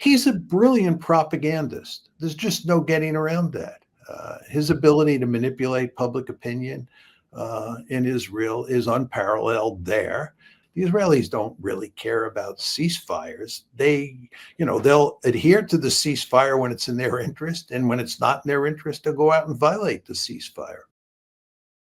He's a brilliant propagandist. There's just no getting around that. His ability to manipulate public opinion in Israel is unparalleled there. The Israelis don't really care about ceasefires. They'll adhere to the ceasefire when it's in their interest, and when it's not in their interest, they'll go out and violate the ceasefire.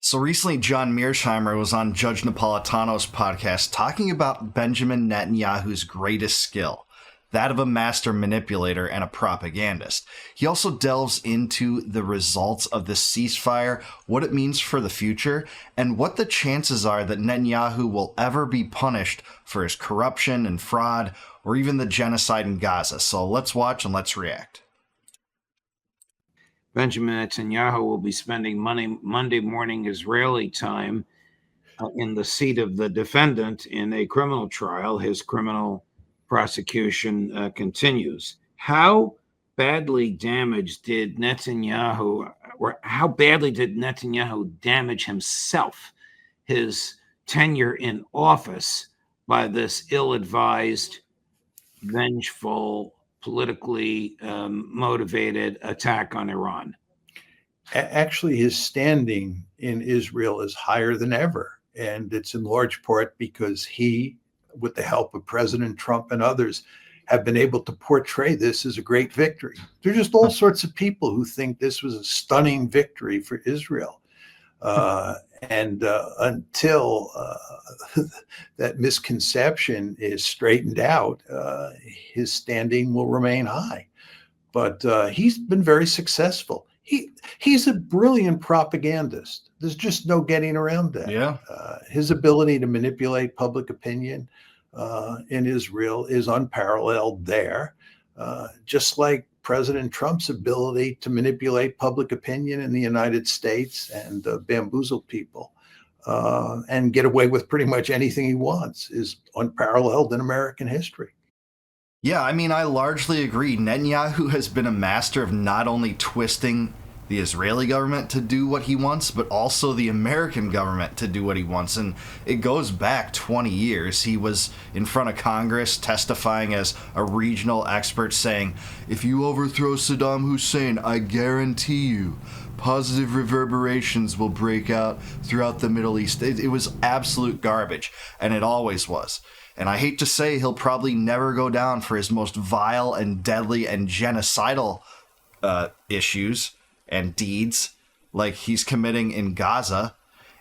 So recently, John Mearsheimer was on Judge Napolitano's podcast talking about Benjamin Netanyahu's greatest skill, that of a master manipulator and a propagandist. He also delves into the results of the ceasefire, what it means for the future, and what the chances are that Netanyahu will ever be punished for his corruption and fraud, or even the genocide in Gaza. So let's watch and let's react. Benjamin Netanyahu will be spending Monday morning Israeli time in the seat of the defendant in a criminal trial. His criminal prosecution continues. How badly damaged did Netanyahu, or how badly did Netanyahu damage himself, his tenure in office, by this ill-advised, vengeful, politically motivated attack on Iran? Actually, his standing in Israel is higher than ever. And it's in large part because he, with the help of President Trump and others, have been able to portray this as a great victory. There are just all sorts of people who think this was a stunning victory for Israel. And until that misconception is straightened out, his standing will remain high. But he's been very successful. He's a brilliant propagandist. There's just no getting around that. Yeah. His ability to manipulate public opinion in Israel is unparalleled there, just like President Trump's ability to manipulate public opinion in the United States and bamboozle people and get away with pretty much anything he wants is unparalleled in American history. Yeah, I mean, I largely agree. Netanyahu has been a master of not only twisting the Israeli government to do what he wants, but also the American government to do what he wants. And it goes back 20 years. He was in front of Congress testifying as a regional expert saying, if you overthrow Saddam Hussein, I guarantee you positive reverberations will break out throughout the Middle East. It was absolute garbage, and it always was. And I hate to say he'll probably never go down for his most vile and deadly and genocidal issues and deeds like he's committing in Gaza.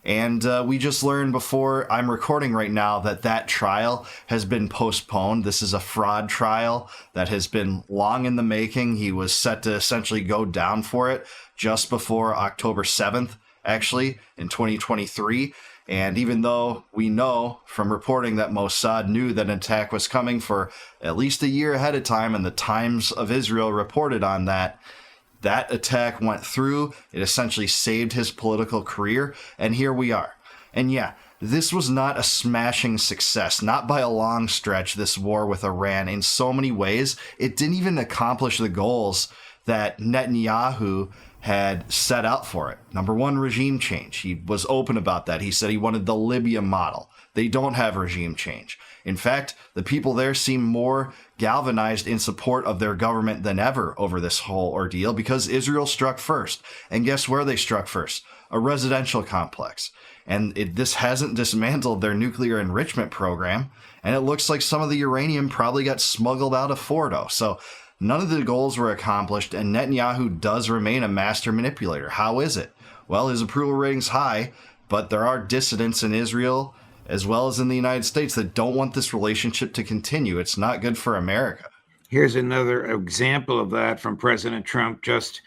And we just learned before I'm recording right now that trial has been postponed. This is a fraud trial that has been long in the making. He was set to essentially go down for it just before October 7th, actually, in 2023. And even though we know from reporting that Mossad knew that an attack was coming for at least a year ahead of time, and the Times of Israel reported on that attack went through. It essentially saved his political career, and here we are. And yeah, this was not a smashing success, not by a long stretch, this war with Iran. In so many ways, it didn't even accomplish the goals that Netanyahu had set out for it. Number one, regime change. He was open about that. He said he wanted the Libya model. They don't have regime change. In fact, the people there seem more galvanized in support of their government than ever over this whole ordeal because Israel struck first. And guess where they struck first? A residential complex. And this hasn't dismantled their nuclear enrichment program. And it looks like some of the uranium probably got smuggled out of Fordo. So none of the goals were accomplished, and Netanyahu does remain a master manipulator. How is it? Well, his approval rating's high, but there are dissidents in Israel as well as in the United States that don't want this relationship to continue. It's not good for America. Here's another example of that from President Trump just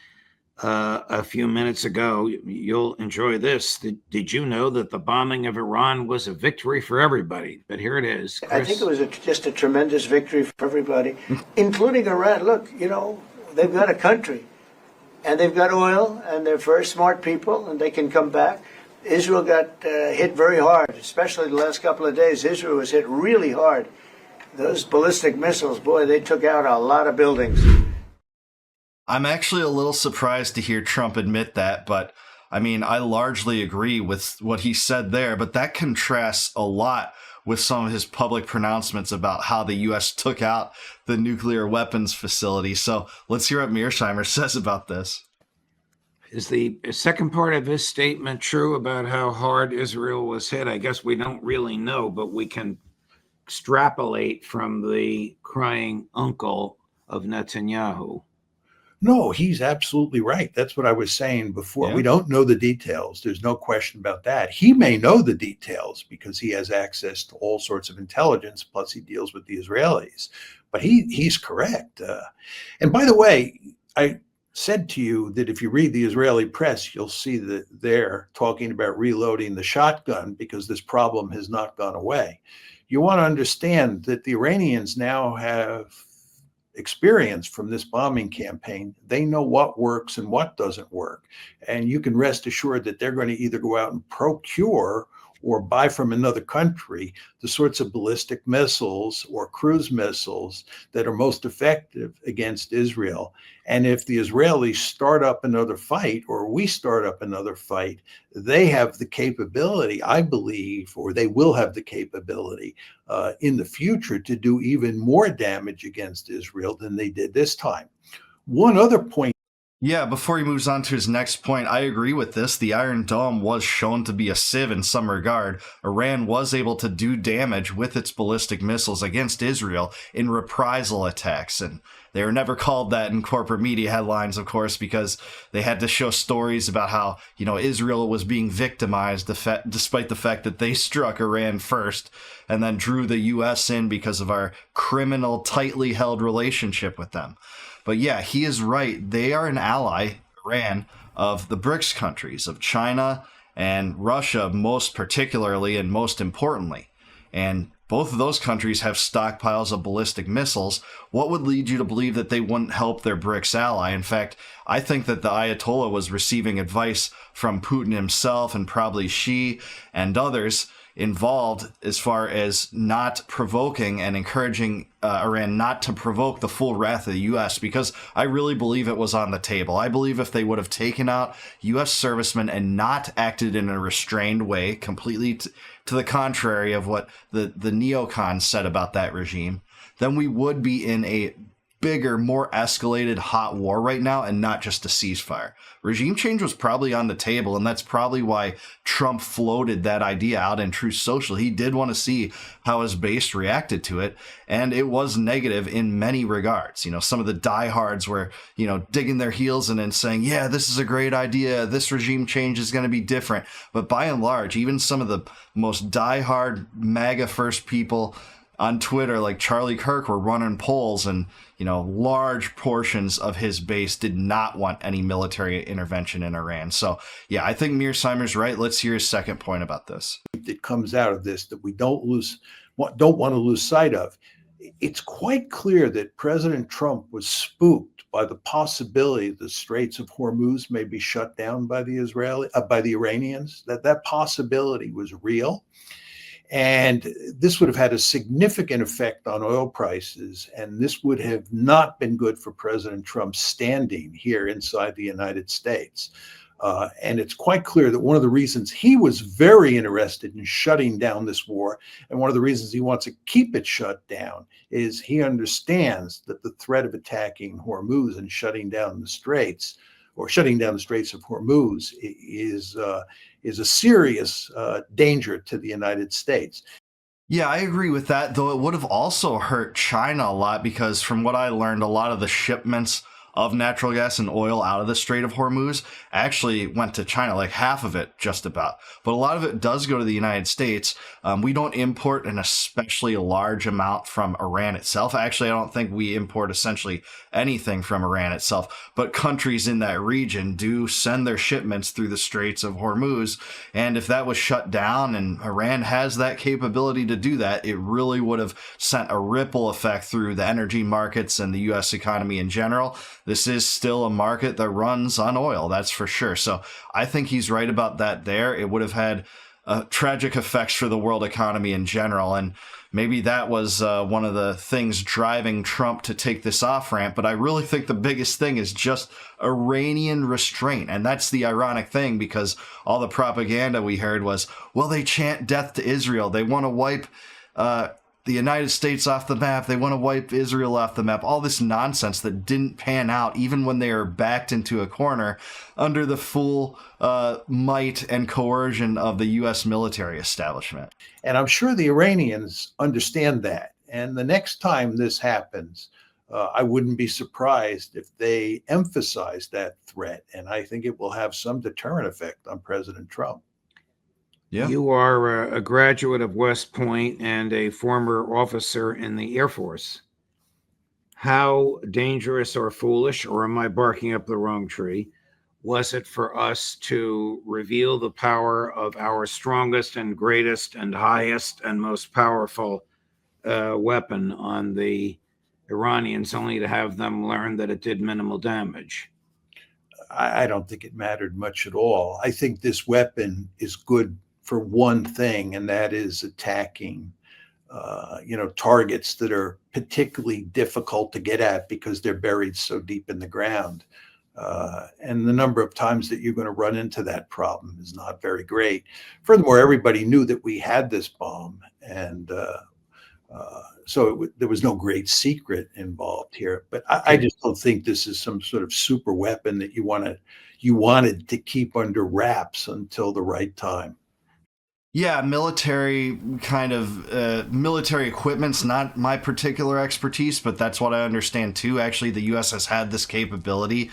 a few minutes ago. You'll enjoy this. Did you know that the bombing of Iran was a victory for everybody? But here it is. Chris. I think it was just a tremendous victory for everybody, including Iran. Look, they've got a country, and they've got oil, and they're very smart people, and they can come back. Israel got hit very hard, especially the last couple of days. Israel was hit really hard. Those ballistic missiles, boy, they took out a lot of buildings. I'm actually a little surprised to hear Trump admit that, but I mean, I largely agree with what he said there, but that contrasts a lot with some of his public pronouncements about how the U.S. took out the nuclear weapons facility. So let's hear what Mearsheimer says about this. Is the second part of his statement true about how hard Israel was hit? I guess we don't really know, but we can extrapolate from the crying uncle of Netanyahu. No, he's absolutely right. That's what I was saying before. Yeah. We don't know the details. There's no question about that. He may know the details because he has access to all sorts of intelligence, plus he deals with the Israelis. But he's correct. And by the way, I said to you that if you read the Israeli press, you'll see that they're talking about reloading the shotgun because this problem has not gone away. You want to understand that the Iranians now have experience from this bombing campaign. They know what works and what doesn't work. And you can rest assured that they're going to either go out and procure or buy from another country the sorts of ballistic missiles or cruise missiles that are most effective against Israel. And if the Israelis start up another fight, or we start up another fight, they have the capability, I believe, or they will have the capability in the future to do even more damage against Israel than they did this time. One other point. Yeah, before he moves on to his next point, I agree with this. The Iron Dome was shown to be a sieve in some regard. Iran was able to do damage with its ballistic missiles against Israel in reprisal attacks. And they were never called that in corporate media headlines, of course, because they had to show stories about how, Israel was being victimized despite the fact that they struck Iran first and then drew the U.S. in because of our criminal, tightly held relationship with them. But yeah, he is right. They are an ally, Iran, of the BRICS countries, of China and Russia, most particularly and most importantly. And both of those countries have stockpiles of ballistic missiles. What would lead you to believe that they wouldn't help their BRICS ally? In fact, I think that the Ayatollah was receiving advice from Putin himself and probably Xi and others involved as far as not provoking and encouraging Iran not to provoke the full wrath of the U.S. because I really believe it was on the table. I believe if they would have taken out U.S. servicemen and not acted in a restrained way, completely to the contrary of what the neocons said about that regime, then we would be in a bigger, more escalated hot war right now and not just a ceasefire. Regime change was probably on the table, and that's probably why Trump floated that idea out in Truth Social. He did want to see how his base reacted to it, and it was negative in many regards. Some of the diehards were, digging their heels in and saying, yeah, this is a great idea. This regime change is going to be different. But by and large, even some of the most diehard MAGA first people on Twitter, like Charlie Kirk, were running polls, and large portions of his base did not want any military intervention in Iran. So, yeah, I think Mearsheimer's right. Let's hear his second point about this. That comes out of this that we don't want to lose sight of. It's quite clear that President Trump was spooked by the possibility the Straits of Hormuz may be shut down by the Iranians. That possibility was real. And this would have had a significant effect on oil prices, and this would have not been good for President Trump's standing here inside the United States. And it's quite clear that one of the reasons he was very interested in shutting down this war, and one of the reasons he wants to keep it shut down, is he understands that the threat of attacking Hormuz and shutting down the Straits, or shutting down the Straits of Hormuz, is a serious danger to the United States. Yeah, I agree with that, though it would have also hurt China a lot because from what I learned, a lot of the shipments of natural gas and oil out of the Strait of Hormuz actually went to China, like half of it just about. But a lot of it does go to the United States. We don't import an especially large amount from Iran itself. Actually, I don't think we import essentially anything from Iran itself. But countries in that region do send their shipments through the Straits of Hormuz. And if that was shut down, and Iran has that capability to do that, it really would have sent a ripple effect through the energy markets and the U.S. economy in general. This is still a market that runs on oil, that's for sure. So I think he's right about that there. It would have had tragic effects for the world economy in general. And maybe that was one of the things driving Trump to take this off-ramp. But I really think the biggest thing is just Iranian restraint. And that's the ironic thing, because all the propaganda we heard was, well, they chant death to Israel. They want to wipe the United States off the map. They want to wipe Israel off the map. All this nonsense that didn't pan out, even when they are backed into a corner under the full might and coercion of the U.S. military establishment. And I'm sure the Iranians understand that. And the next time this happens, I wouldn't be surprised if they emphasize that threat. And I think it will have some deterrent effect on President Trump. Yeah. You are a graduate of West Point and a former officer in the Air Force. How dangerous or foolish, or am I barking up the wrong tree, was it for us to reveal the power of our strongest and greatest and highest and most powerful weapon on the Iranians, only to have them learn that it did minimal damage? I don't think it mattered much at all. I think this weapon is good for one thing, and that is attacking, targets that are particularly difficult to get at because they're buried so deep in the ground. And the number of times that you're going to run into that problem is not very great. Furthermore, everybody knew that we had this bomb, and so there was no great secret involved here. But I just don't think this is some sort of super weapon that you wanted to keep under wraps until the right time. Yeah, military equipment's not my particular expertise, but that's what I understand too. Actually, the U.S. has had this capability,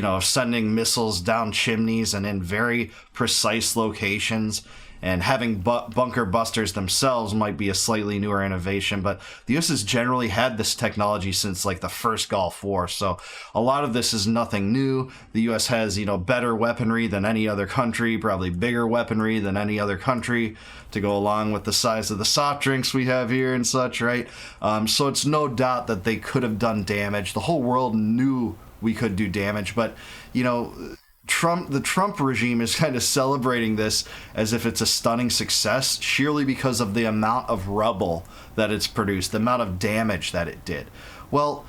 of sending missiles down chimneys and in very precise locations. And having bunker busters themselves might be a slightly newer innovation, but the U.S. has generally had this technology since like the first Gulf War. So a lot of this is nothing new. The U.S. has, better weaponry than any other country, probably bigger weaponry than any other country to go along with the size of the soft drinks we have here and such, right? So it's no doubt that they could have done damage. The whole world knew we could do damage, but, the Trump regime is kind of celebrating this as if it's a stunning success, sheerly because of the amount of rubble that it's produced, the amount of damage that it did. Well,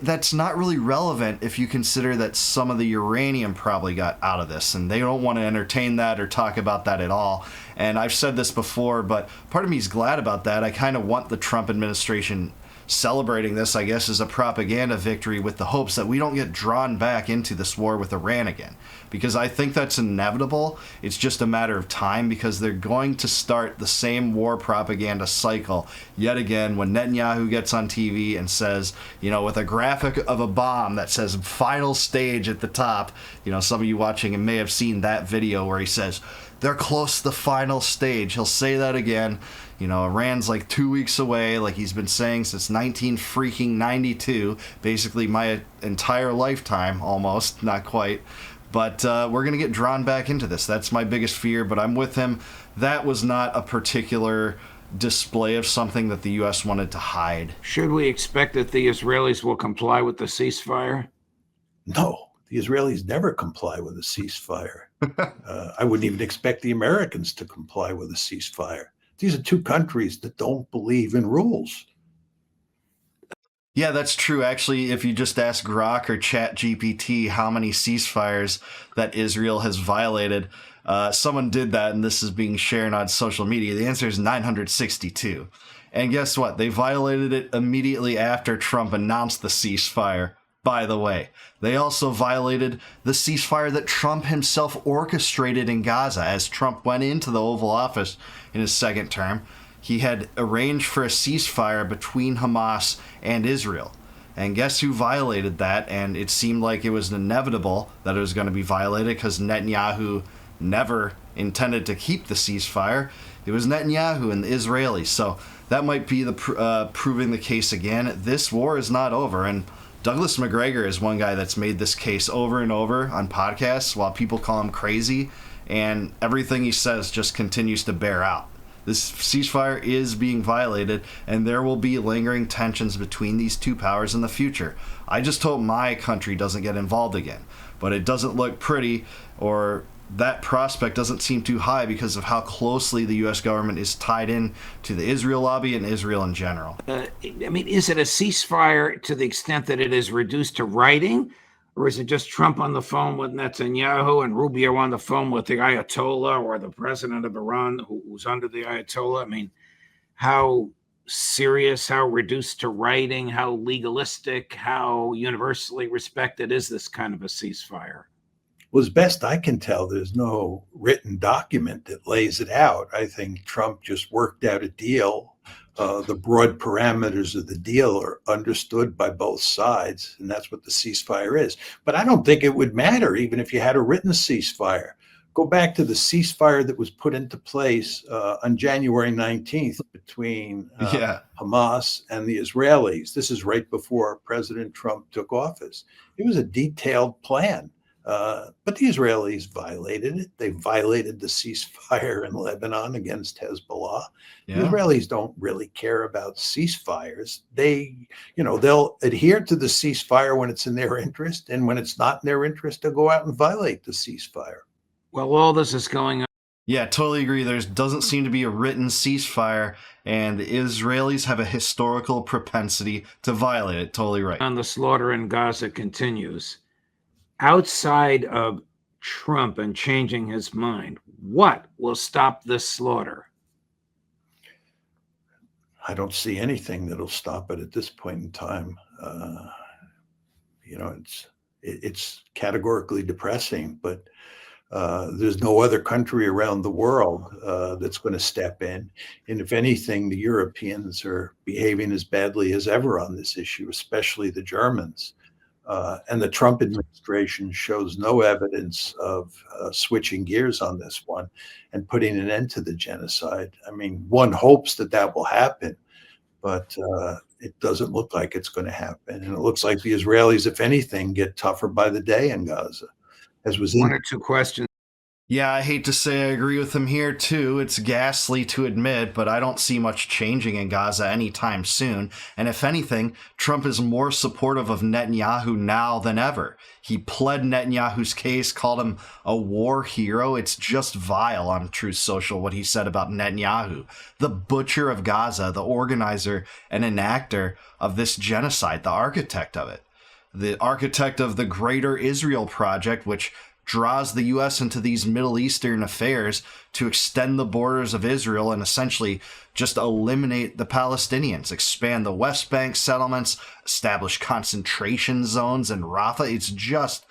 that's not really relevant if you consider that some of the uranium probably got out of this, and they don't want to entertain that or talk about that at all. And I've said this before, but part of me is glad about that. I kind of want the Trump administration celebrating this, I guess, as a propaganda victory with the hopes that we don't get drawn back into this war with Iran again. Because I think that's inevitable. It's just a matter of time, because they're going to start the same war propaganda cycle yet again when Netanyahu gets on TV and says, with a graphic of a bomb that says final stage at the top. Some of you watching may have seen that video where he says, they're close to the final stage. He'll say that again. Iran's like 2 weeks away, like he's been saying since 1992, basically my entire lifetime, almost, not quite. But we're going to get drawn back into this. That's my biggest fear, but I'm with him. That was not a particular display of something that the U.S. wanted to hide. Should we expect that the Israelis will comply with the ceasefire? No, the Israelis never comply with a ceasefire. I wouldn't even expect the Americans to comply with a ceasefire. These are two countries that don't believe in rules. Yeah, that's true. Actually, if you just ask Grok or ChatGPT how many ceasefires that Israel has violated, someone did that, and this is being shared on social media. The answer is 962. And guess what? They violated it immediately after Trump announced the ceasefire. By the way, they also violated the ceasefire that Trump himself orchestrated in Gaza. As Trump went into the Oval Office in his second term, he had arranged for a ceasefire between Hamas and Israel. And guess who violated that? And it seemed like it was inevitable that it was going to be violated because Netanyahu never intended to keep the ceasefire. It was Netanyahu and the Israelis. So that might be the proving the case again. This war is not over. And Douglas McGregor is one guy that's made this case over and over on podcasts while people call him crazy, and everything he says just continues to bear out. This ceasefire is being violated, and there will be lingering tensions between these two powers in the future. I just hope my country doesn't get involved again, but it doesn't look pretty, or that prospect doesn't seem too high because of how closely the U.S. government is tied in to the Israel lobby and Israel in general. Is it a ceasefire to the extent that it is reduced to writing, or is it just Trump on the phone with Netanyahu and Rubio on the phone with the Ayatollah or the president of Iran who's under the Ayatollah? How serious, how reduced to writing, how legalistic, how universally respected is this kind of a ceasefire? Well, as best I can tell, there's no written document that lays it out. I think Trump just worked out a deal. The broad parameters of the deal are understood by both sides, and that's what the ceasefire is. But I don't think it would matter even if you had a written ceasefire. Go back to the ceasefire that was put into place on January 19th between Hamas and the Israelis. This is right before President Trump took office. It was a detailed plan. But the Israelis violated it. They violated the ceasefire in Lebanon against Hezbollah. The Israelis don't really care about ceasefires. They'll adhere to the ceasefire when it's in their interest, and when it's not in their interest, they'll go out and violate the ceasefire. Well, all this is going on. Yeah, totally agree. There doesn't seem to be a written ceasefire, and the Israelis have a historical propensity to violate it. Totally right. On the slaughter in Gaza continues. Outside of Trump and changing his mind, what will stop this slaughter? I don't see anything that'll stop it at this point in time. It's categorically depressing, but there's no other country around the world that's going to step in. And if anything, the Europeans are behaving as badly as ever on this issue, especially the Germans. And the Trump administration shows no evidence of switching gears on this one and putting an end to the genocide. I mean, one hopes that will happen, but it doesn't look like it's going to happen. And it looks like the Israelis, if anything, get tougher by the day in Gaza, as was one or two questions. Yeah, I hate to say I agree with him here, too. It's ghastly to admit, but I don't see much changing in Gaza anytime soon. And if anything, Trump is more supportive of Netanyahu now than ever. He pled Netanyahu's case, called him a war hero. It's just vile on Truth Social what he said about Netanyahu, the butcher of Gaza, the organizer and enactor of this genocide, the architect of it, the architect of the Greater Israel Project, which draws the U.S. into these Middle Eastern affairs to extend the borders of Israel and essentially just eliminate the Palestinians, expand the West Bank settlements, establish concentration zones in Rafah. It's just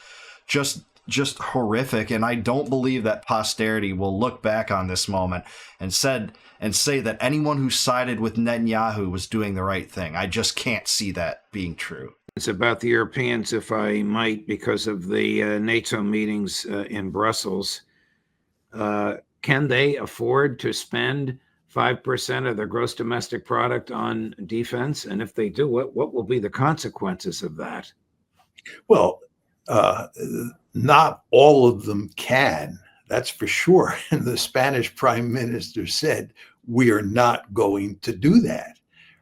horrific, and I don't believe that posterity will look back on this moment and say that anyone who sided with Netanyahu was doing the right thing. I just can't see that being true. It's about the Europeans, if I might, because of the NATO meetings in Brussels. Can they afford to spend 5% of their gross domestic product on defense? And if they do, what will be the consequences of that? Well, not all of them can, that's for sure. And the Spanish prime minister said, we are not going to do that,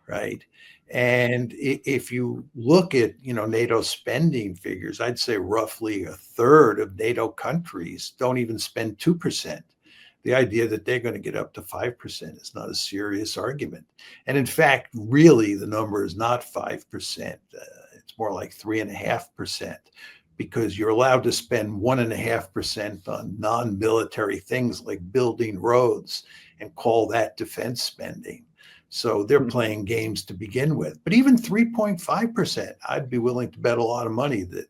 right? And if you look at, NATO spending figures, I'd say roughly a third of NATO countries don't even spend 2%. The idea that they're going to get up to 5% is not a serious argument. And in fact, really, the number is not 5%. It's more like 3.5%, because you're allowed to spend 1.5% on non-military things like building roads and call that defense spending. So they're playing games to begin with. But even 3.5%, I'd be willing to bet a lot of money that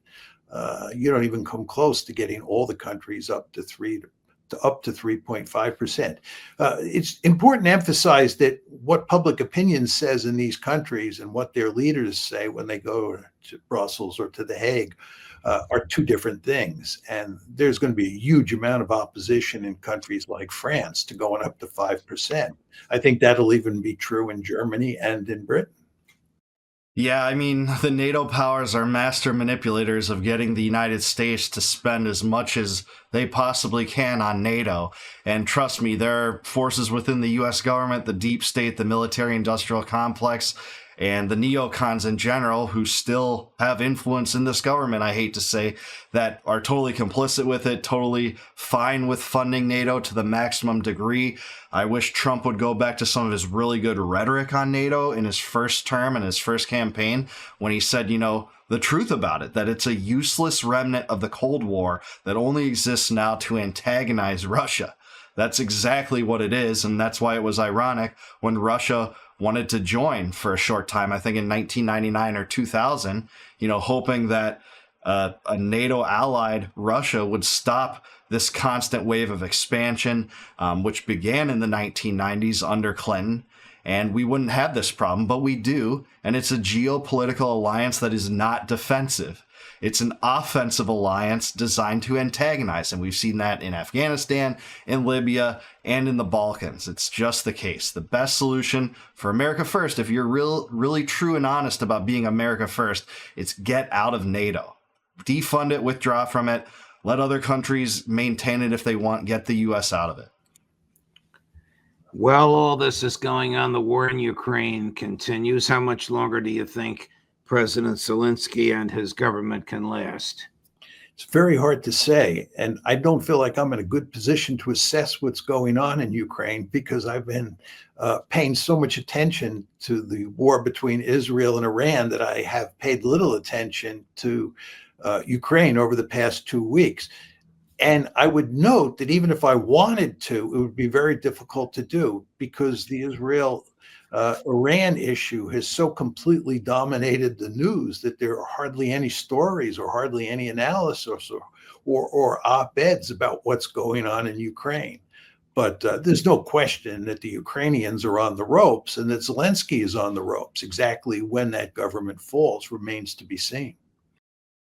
you don't even come close to getting all the countries up to 3.5%. It's important to emphasize that what public opinion says in these countries and what their leaders say when they go to Brussels or to The Hague are two different things. And there's going to be a huge amount of opposition in countries like France to going up to 5%. I think that'll even be true in Germany and in Britain. Yeah, I mean, the NATO powers are master manipulators of getting the United States to spend as much as they possibly can on NATO. And trust me, there are forces within the U.S. government, the deep state, the military-industrial complex, and the neocons in general, who still have influence in this government, I hate to say, that are totally complicit with it, totally fine with funding NATO to the maximum degree. I wish Trump would go back to some of his really good rhetoric on NATO in his first term and his first campaign, when he said, the truth about it, that it's a useless remnant of the Cold War that only exists now to antagonize Russia. That's exactly what it is, and that's why it was ironic when Russia wanted to join for a short time, I think in 1999 or 2000, hoping that a NATO-allied Russia would stop this constant wave of expansion, which began in the 1990s under Clinton, and we wouldn't have this problem, but we do, and it's a geopolitical alliance that is not defensive. It's an offensive alliance designed to antagonize, and we've seen that in Afghanistan, in Libya, and in the Balkans. It's just the case. The best solution for America first, if you're really true and honest about being America first, it's get out of NATO. Defund it, withdraw from it, let other countries maintain it if they want, get the U.S. out of it. Well, all this is going on. The war in Ukraine continues. How much longer do you think President Zelensky and his government can last? It's very hard to say. And I don't feel like I'm in a good position to assess what's going on in Ukraine because I've been paying so much attention to the war between Israel and Iran that I have paid little attention to Ukraine over the past 2 weeks. And I would note that even if I wanted to, it would be very difficult to do because the Iran issue has so completely dominated the news that there are hardly any stories or hardly any analysis or op-eds about what's going on in Ukraine. But there's no question that the Ukrainians are on the ropes and that Zelensky is on the ropes. Exactly when that government falls remains to be seen.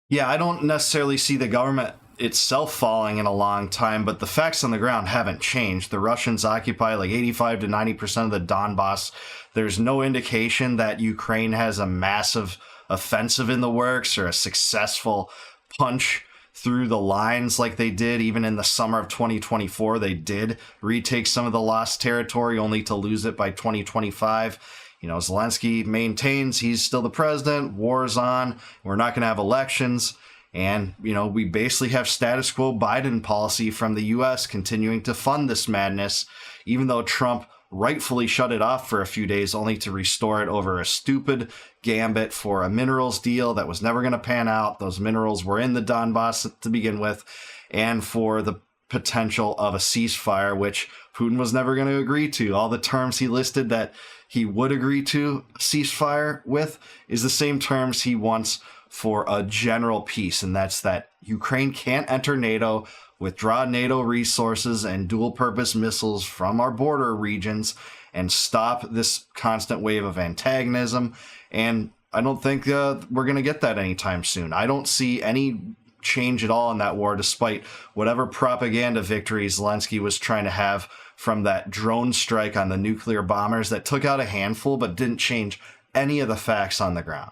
Yeah, I don't necessarily see the government itself falling in a long time, but the facts on the ground haven't changed. The Russians occupy like 85 to 90% of the Donbass. There's no indication that Ukraine has a massive offensive in the works or a successful punch through the lines like they did even in the summer of 2024. They did retake some of the lost territory only to lose it by 2025. Zelensky maintains he's still the president, war is on, we're not going to have elections. And, we basically have status quo Biden policy from the U.S. continuing to fund this madness, even though Trump rightfully shut it off for a few days only to restore it over a stupid gambit for a minerals deal that was never going to pan out. Those minerals were in the Donbass to begin with, and for the potential of a ceasefire, which Putin was never going to agree to. All the terms he listed that he would agree to ceasefire with is the same terms he wants for a general peace, and that's that Ukraine can't enter NATO, withdraw NATO resources and dual-purpose missiles from our border regions, and stop this constant wave of antagonism. And I don't think we're going to get that anytime soon. I don't see any change at all in that war, despite whatever propaganda victory Zelensky was trying to have from that drone strike on the nuclear bombers that took out a handful but didn't change any of the facts on the ground.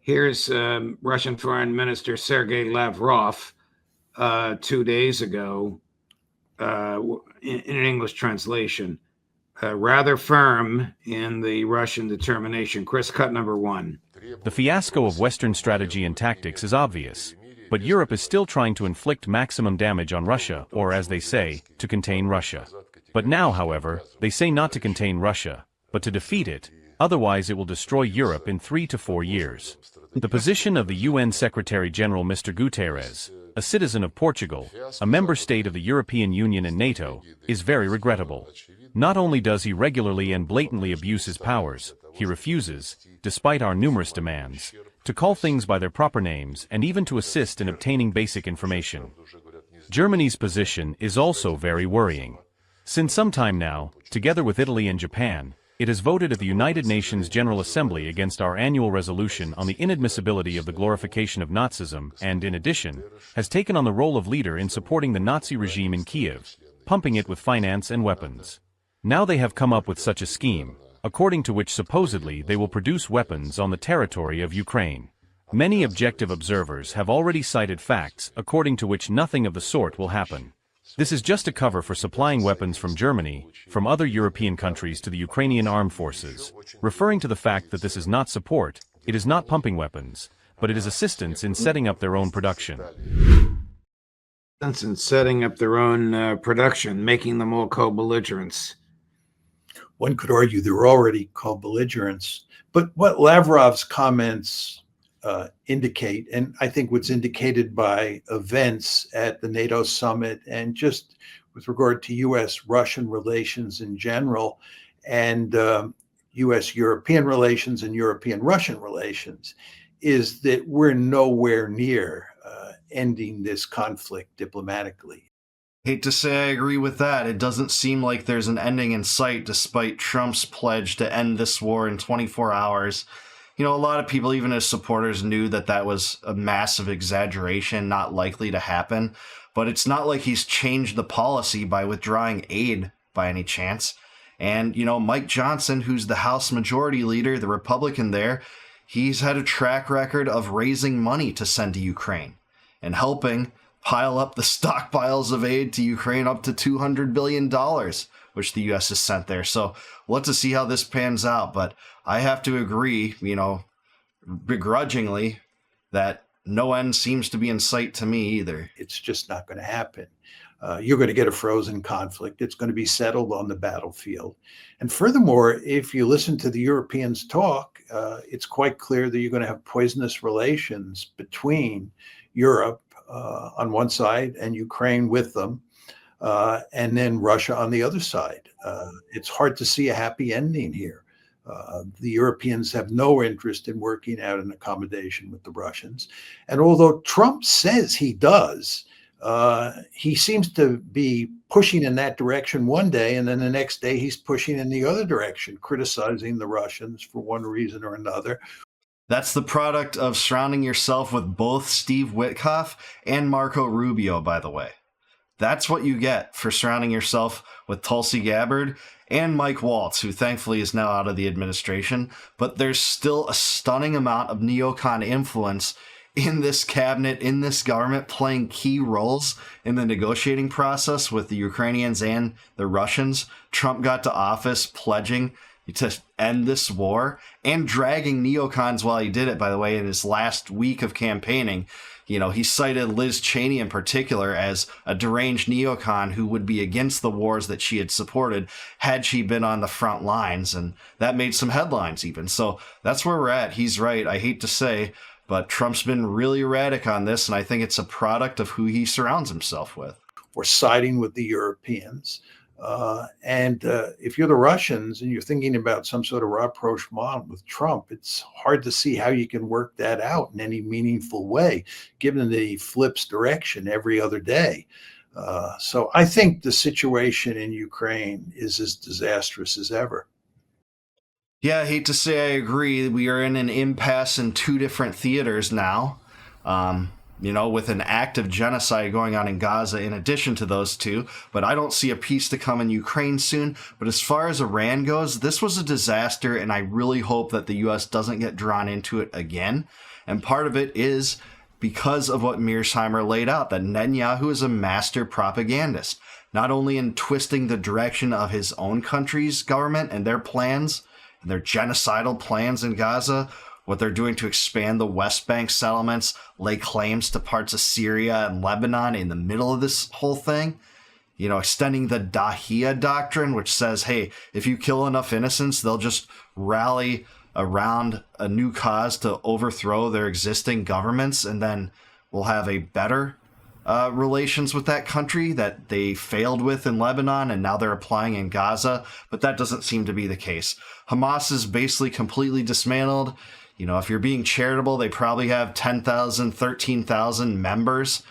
Here's Russian Foreign Minister Sergei Lavrov 2 days ago in an English translation, rather firm in the Russian determination. Chris, cut number one. The fiasco of Western strategy and tactics is obvious, but Europe is still trying to inflict maximum damage on Russia, or as they say, to contain Russia. But now, however, they say not to contain Russia, but to defeat it, otherwise it will destroy Europe in 3 to 4 years. The position of the UN Secretary-General Mr. Guterres, a citizen of Portugal, a member state of the European Union and NATO, is very regrettable. Not only does he regularly and blatantly abuse his powers, he refuses, despite our numerous demands, to call things by their proper names and even to assist in obtaining basic information. Germany's position is also very worrying. Since some time now, together with Italy and Japan, it has voted at the United Nations General Assembly against our annual resolution on the inadmissibility of the glorification of Nazism and, in addition, has taken on the role of leader in supporting the Nazi regime in Kiev, pumping it with finance and weapons. Now they have come up with such a scheme, according to which supposedly they will produce weapons on the territory of Ukraine. Many objective observers have already cited facts according to which nothing of the sort will happen. This is just a cover for supplying weapons from Germany, from other European countries to the Ukrainian armed forces, referring to the fact that this is not support, it is not pumping weapons, but it is assistance in setting up their own production. In setting up their own production, making them all co-belligerents. One could argue they're already co-belligerents, but what Lavrov's comments indicate, and I think what's indicated by events at the NATO summit and just with regard to U.S.-Russian relations in general, and U.S.-European relations and European-Russian relations, is that we're nowhere near ending this conflict diplomatically. Hate to say I agree with that. It doesn't seem like there's an ending in sight despite Trump's pledge to end this war in 24 hours. A lot of people, even his supporters, knew that that was a massive exaggeration, not likely to happen. But it's not like he's changed the policy by withdrawing aid by any chance. And, Mike Johnson, who's the House Majority Leader, the Republican there, he's had a track record of raising money to send to Ukraine and helping pile up the stockpiles of aid to Ukraine up to $200 billion, which the U.S. has sent there. So we'll have to see how this pans out. But I have to agree, begrudgingly, that no end seems to be in sight to me either. It's just not going to happen. You're going to get a frozen conflict. It's going to be settled on the battlefield. And furthermore, if you listen to the Europeans talk, it's quite clear that you're going to have poisonous relations between Europe on one side and Ukraine with them, and then Russia on the other side. It's hard to see a happy ending here. The Europeans have no interest in working out an accommodation with the Russians. And although Trump says he does, he seems to be pushing in that direction one day, and then the next day he's pushing in the other direction, criticizing the Russians for one reason or another. That's the product of surrounding yourself with both Steve Witkoff and Marco Rubio, by the way. That's what you get for surrounding yourself with Tulsi Gabbard and Mike Waltz, who thankfully is now out of the administration. But there's still a stunning amount of neocon influence in this cabinet, in this government, playing key roles in the negotiating process with the Ukrainians and the Russians. Trump got to office pledging to end this war and dragging neocons while he did it, by the way, in his last week of campaigning. He cited Liz Cheney in particular as a deranged neocon who would be against the wars that she had supported had she been on the front lines. And that made some headlines even. So that's where we're at. He's right. I hate to say, but Trump's been really erratic on this. And I think it's a product of who he surrounds himself with. We're siding with the Europeans. And if you're the Russians and you're thinking about some sort of rapprochement with Trump, it's hard to see how you can work that out in any meaningful way, given that he flips direction every other day. So I think the situation in Ukraine is as disastrous as ever. Yeah, I hate to say I agree. We are in an impasse in two different theaters now. With an active genocide going on in Gaza in addition to those two. But I don't see a peace to come in Ukraine soon. But as far as Iran goes, this was a disaster, and I really hope that the U.S. doesn't get drawn into it again. And part of it is because of what Mearsheimer laid out, that Netanyahu is a master propagandist, not only in twisting the direction of his own country's government and their plans, and their genocidal plans in Gaza, what they're doing to expand the West Bank settlements, lay claims to parts of Syria and Lebanon in the middle of this whole thing. Extending the Dahiya doctrine, which says, hey, if you kill enough innocents, they'll just rally around a new cause to overthrow their existing governments, and then we'll have a better relations with that country that they failed with in Lebanon, and now they're applying in Gaza. But that doesn't seem to be the case. Hamas is basically completely dismantled. If you're being charitable, they probably have 10,000, 13,000 members.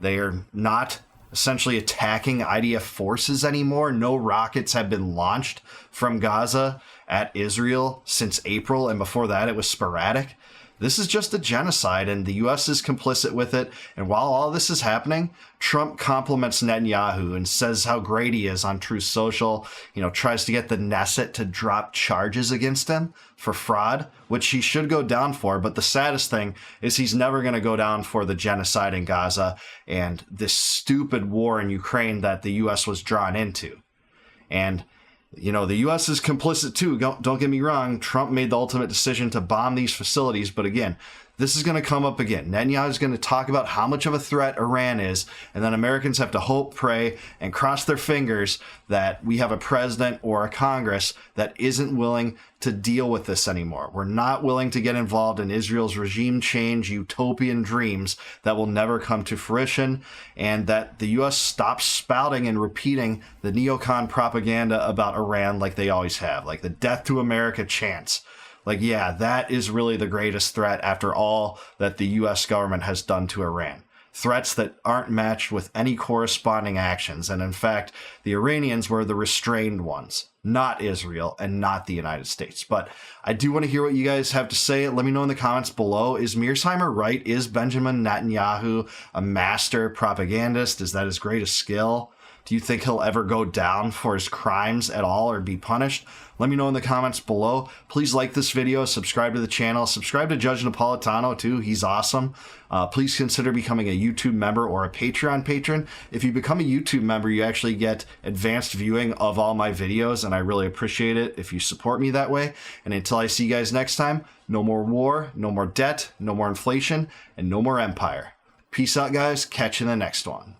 They are not essentially attacking IDF forces anymore. No rockets have been launched from Gaza at Israel since April, and before that it was sporadic. This is just a genocide, and the U.S. is complicit with it. And while all this is happening, Trump compliments Netanyahu and says how great he is on Truth Social, tries to get the Knesset to drop charges against him for fraud, which he should go down for. But the saddest thing is he's never going to go down for the genocide in Gaza and this stupid war in Ukraine that the U.S. was drawn into. And the U.S. is complicit too. Don't get me wrong. Trump made the ultimate decision to bomb these facilities. But again, this is going to come up again. Netanyahu is going to talk about how much of a threat Iran is, and then Americans have to hope, pray, and cross their fingers that we have a president or a Congress that isn't willing to deal with this anymore. We're not willing to get involved in Israel's regime change utopian dreams that will never come to fruition, and that the U.S. stops spouting and repeating the neocon propaganda about Iran like they always have, like the death to America chants. Like, yeah, that is really the greatest threat after all that the U.S. government has done to Iran. Threats that aren't matched with any corresponding actions. And in fact, the Iranians were the restrained ones, not Israel and not the United States. But I do want to hear what you guys have to say. Let me know in the comments below. Is Mearsheimer right? Is Benjamin Netanyahu a master propagandist? Is that his greatest skill? Do you think he'll ever go down for his crimes at all or be punished? Let me know in the comments below. Please like this video, subscribe to the channel, subscribe to Judge Napolitano too. He's awesome. Please consider becoming a YouTube member or a Patreon patron. If you become a YouTube member, you actually get advanced viewing of all my videos, and I really appreciate it if you support me that way. And until I see you guys next time, no more war, no more debt, no more inflation, and no more empire. Peace out, guys. Catch you in the next one.